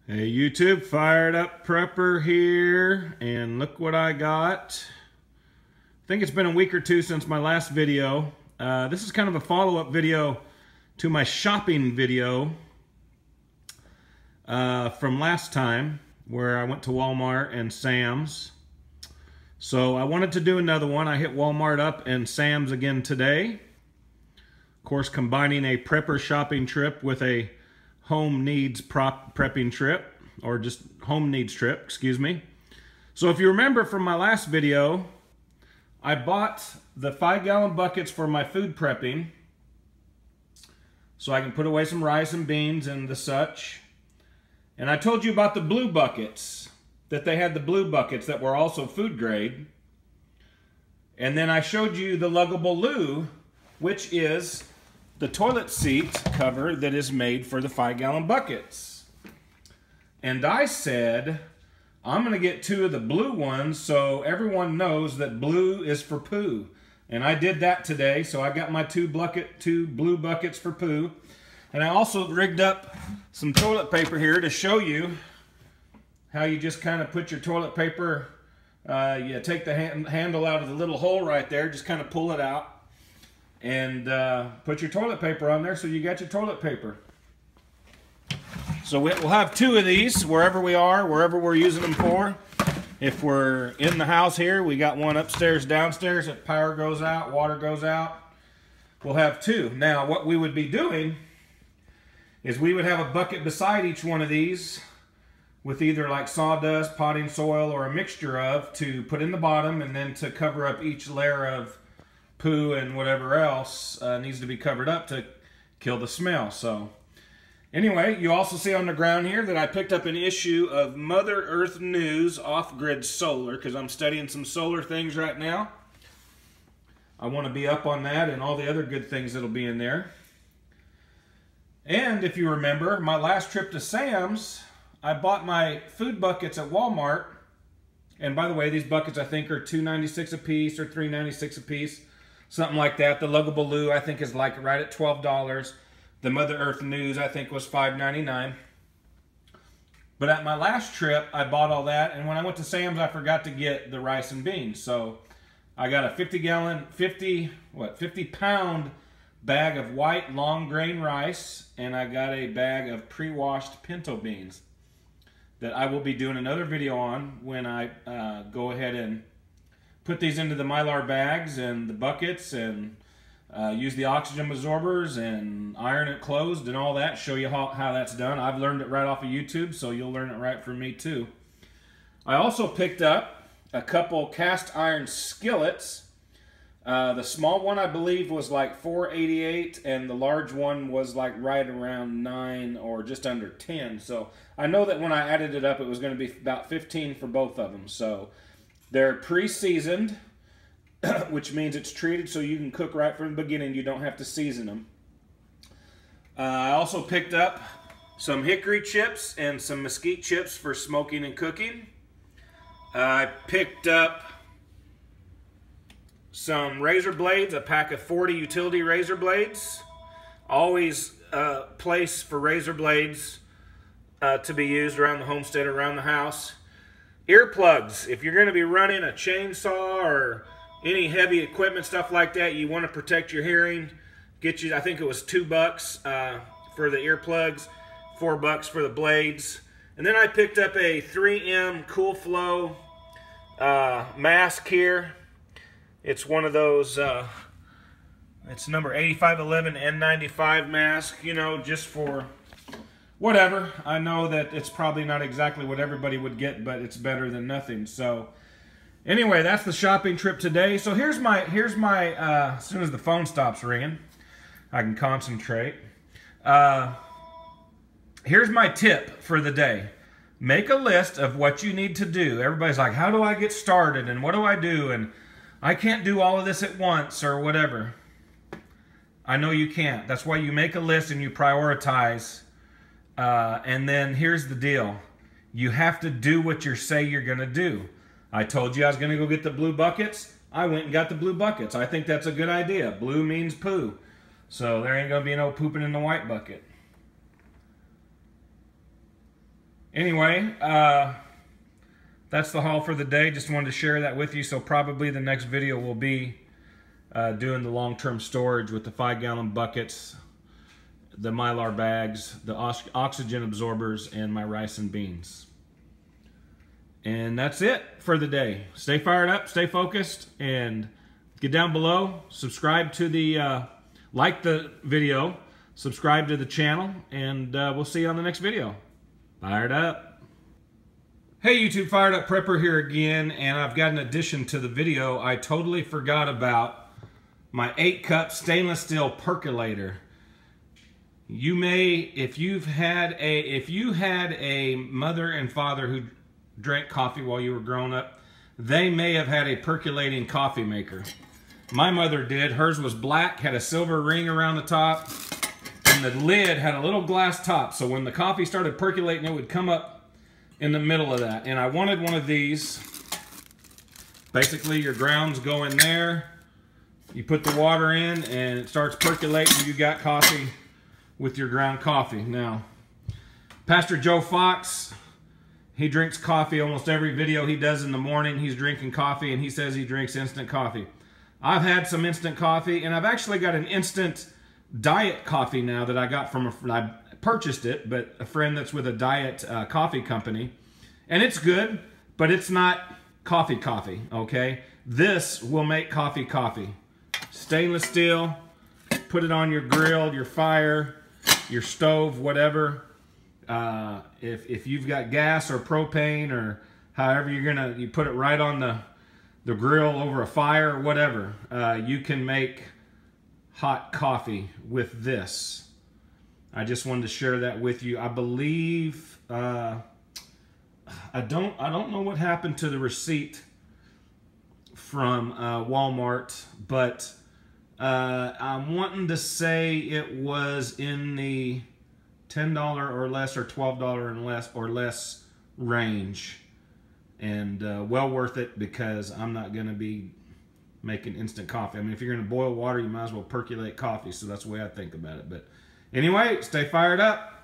Hey YouTube, fired up prepper here, and look what I got. I think it's been a week or two since my last video. This is kind of a follow-up video to my shopping video from last time, where I went to Walmart and Sam's. So I wanted to do another one. I hit Walmart up and Sam's again today. Of course, combining a prepper shopping trip with a home needs prepping trip, or just home needs trip, excuse me. So if you remember from my last video, I bought the 5-gallon buckets for my food prepping so I can put away some rice and beans and the such. And I told you about the blue buckets, that they had the blue buckets that were also food grade. And then I showed you the luggable loo, which is the toilet seat cover that is made for the 5-gallon buckets. And I said, I'm going to get 2 of the blue ones so everyone knows that blue is for poo. And I did that today, so I got my 2 blue buckets for poo. And I also rigged up some toilet paper here to show you how you just kind of put your toilet paper, you take the handle out of the little hole right there, just kind of pull it out. And put your toilet paper on there so you got your toilet paper. So we'll have 2 of these wherever we are, wherever we're using them for. If we're in the house here, we got one upstairs, downstairs. If power goes out, water goes out, we'll have 2. Now what we would be doing is we would have a bucket beside each one of these with either like sawdust, potting soil, or a mixture of to put in the bottom, and then to cover up each layer of poo and whatever else needs to be covered up to kill the smell. So anyway, you also see on the ground here that I picked up an issue of Mother Earth News Off-Grid Solar, because I'm studying some solar things right now. I want to be up on that and all the other good things that'll be in there. And if you remember, my last trip to Sam's, I bought my food buckets at Walmart. And by the way, these buckets I think are $2.96 a piece or $3.96 a piece. Something like that. The luggable loo I think is like right at $12. The Mother Earth News I think was $5.99. But at my last trip I bought all that, and when I went to Sam's I forgot to get the rice and beans. So I got a 50-pound bag of white long grain rice, and I got a bag of pre-washed pinto beans that I will be doing another video on when I go ahead and put these into the Mylar bags and the buckets, and use the oxygen absorbers and iron it closed and all that, show you how that's done. I've learned it right off of YouTube, so you'll learn it right from me too. I also picked up a couple cast iron skillets. The small one I believe was like $4.88, and the large one was like right around $9 or just under $10. So I know that when I added it up it was going to be about $15 for both of them. So they're pre-seasoned, which means it's treated so you can cook right from the beginning. You don't have to season them. I also picked up some hickory chips and some mesquite chips for smoking and cooking. I picked up some razor blades, a pack of 40 utility razor blades. Always a place for razor blades to be used around the homestead, around the house. Earplugs. If you're going to be running a chainsaw or any heavy equipment, stuff like that, you want to protect your hearing. Get you, I think it was $2 for the earplugs, $4 for the blades. And then I picked up a 3M Cool Flow mask here. It's one of those, it's number 8511 N95 mask, you know, just for whatever. I know that it's probably not exactly what everybody would get, but it's better than nothing. So anyway, that's the shopping trip today. So here's my as soon as the phone stops ringing, I can concentrate. Here's my tip for the day. Make a list of what you need to do. Everybody's like, how do I get started and what do I do? And I can't do all of this at once or whatever. I know you can't. That's why you make a list and you prioritize. And then here's the deal. You have to do what you say you're going to do. I told you I was going to go get the blue buckets. I went and got the blue buckets. I think that's a good idea. Blue means poo. So there ain't going to be no pooping in the white bucket. Anyway, that's the haul for the day. Just wanted to share that with you. So probably the next video will be doing the long-term storage with the 5-gallon buckets, the Mylar bags, the oxygen absorbers, and my rice and beans. And that's it for the day. Stay fired up, stay focused, and get down below. Subscribe to the, like the video, subscribe to the channel, and we'll see you on the next video. Fired up. Hey YouTube, Fired Up Prepper here again, and I've got an addition to the video. I totally forgot about my 8-cup stainless steel percolator. You may, if you had a mother and father who drank coffee while you were growing up, they may have had a percolating coffee maker. My mother did. Hers was black, had a silver ring around the top, and the lid had a little glass top, so when the coffee started percolating, it would come up in the middle of that. And I wanted one of these. Basically, your grounds go in there, you put the water in, and it starts percolating. You got coffee with your ground coffee. Now, Pastor Joe Fox, he drinks coffee almost every video he does in the morning. He's drinking coffee, and he says he drinks instant coffee. I've had some instant coffee, and I've actually got an instant diet coffee now that I got from I purchased it, but a friend that's with a diet coffee company. And it's good, but it's not coffee, okay? This will make coffee. Stainless steel, put it on your grill, your fire, your stove, whatever. If you've got gas or propane or however you put it right on the grill over a fire or whatever, you can make hot coffee with this. I just wanted to share that with you. I believe I don't know what happened to the receipt from Walmart, but I'm wanting to say it was in the $10 or less or $12 or less range, and well worth it, because I'm not going to be making instant coffee. I mean, if you're going to boil water, you might as well percolate coffee, so that's the way I think about it. But anyway, stay fired up.